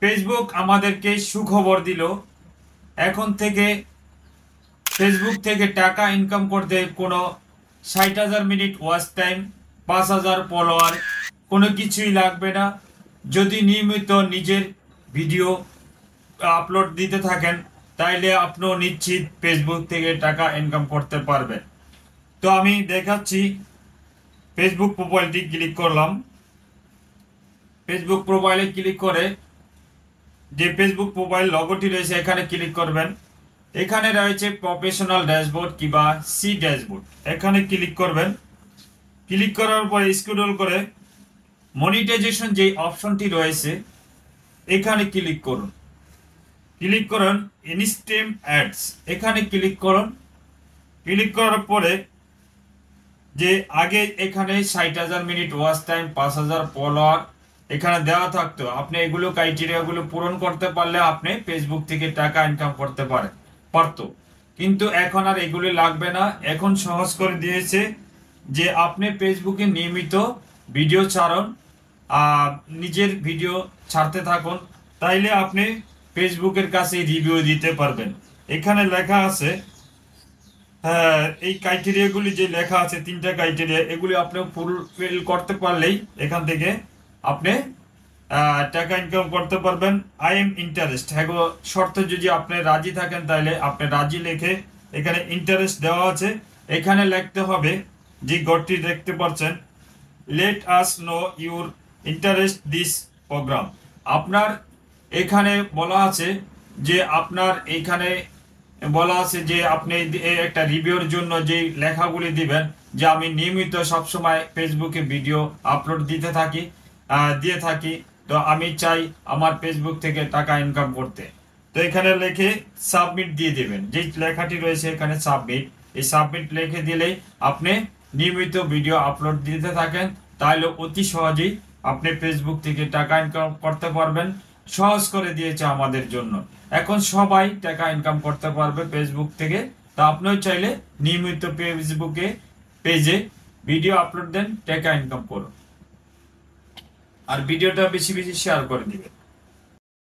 Facebook আমাদেরকে সুখবর দিল। এখন থেকে ফেসবুক থেকে টাকা ইনকাম করতে কোনো 60,000 মিনিট ওয়াচ টাইম, 5,000 ফলোয়ার কোনো কিছুই লাগবে না। যদি নিয়মিত নিজের ভিডিও আপলোড দিতে থাকেন তাইলে আপনিও নিশ্চিত ফেসবুক থেকে টাকা ইনকাম করতে পারবেন। তো আমি দেখাচ্ছি। ফেসবুক প্রোফাইলটি ক্লিক করলাম। ফেসবুক প্রোফাইলে ক্লিক করে যে ফেসবুক প্রোফাইল লগোটি রয়েছে এখানে ক্লিক করবেন। এখানে রয়েছে প্রফেশনাল ড্যাশবোর্ড কিংবা সি ড্যাশবোর্ড, এখানে ক্লিক করবেন। ক্লিক করার পরে স্ক্রল করে মনিটাইজেশন যে অপশনটি রয়েছে এখানে ক্লিক করুন। ক্লিক করুন ইনস্টেম অ্যাডস, এখানে ক্লিক করুন। ক্লিক করার পরে যে আগে এখানে 60,000 মিনিট ওয়াচ টাইম, 5,000 ফলোয়ার এখানে দেওয়া থাকতো, আপনি এগুলো ক্রাইটেরিয়াগুলো পূরণ করতে পারলে আপনি ফেসবুক থেকে টাকা ইনকাম করতে পারতো। কিন্তু এখন আর এগুলি লাগবে না। এখন সহজ করে দিয়েছে যে আপনি ফেসবুকে নিয়মিত ভিডিও ছাড়ুন, নিজের ভিডিও ছাড়তে থাকুন, তাইলে আপনি ফেসবুকের কাছে রিভিউ দিতে পারবেন। এখানে লেখা আছে, হ্যাঁ, এই ক্রাইটেরিয়াগুলি যে লেখা আছে 3টা ক্রাইটেরিয়া, এগুলি আপনি ফুলফিল করতে পারলেই এখান থেকে আপনি টাকা ইনকাম করতে পারবেন। আই এম ইন্টারেস্ট, হ্যাঁ শর্ত যদি আপনি রাজি থাকেন তাহলে আপনি রাজি লিখে এখানে ইন্টারেস্ট দেওয়া আছে, এখানে লিখতে হবে যে গড়টি দেখতে পাচ্ছেন, let us know your interest this program. আপনার এখানে বলা আছে যে আপনার এখানে বলা আছে যে আপনি একটা রিভিউর জন্য যে লেখাগুলি দিবেন, যে আমি নিয়মিত সবসময় ফেসবুকে ভিডিও আপলোড দিয়ে থাকি, তো আমি চাই আমার ফেসবুক থেকে টাকা ইনকাম করতে। তো এখানে লিখে সাবমিট দিয়ে দেবেন, যে লেখাটি রয়েছে এখানে সাবমিট, এই সাবমিট লিখে দিলেই আপনি নিয়মিত ভিডিও আপলোড দিতে থাকেন, তাহলে অতি সহজেই আপনি ফেসবুক থেকে টাকা ইনকাম করতে পারবেন। সহজ করে দিয়েছে আমাদের জন্য। এখন সবাই টাকা ইনকাম করতে পারবে ফেসবুক থেকে। তা আপনিও চাইলে নিয়মিত ফেসবুকে পেজে ভিডিও আপলোড দেন, টাকা ইনকাম করুন। আর ভিডিওটা বেশি বেশি শেয়ার করে দিবেন।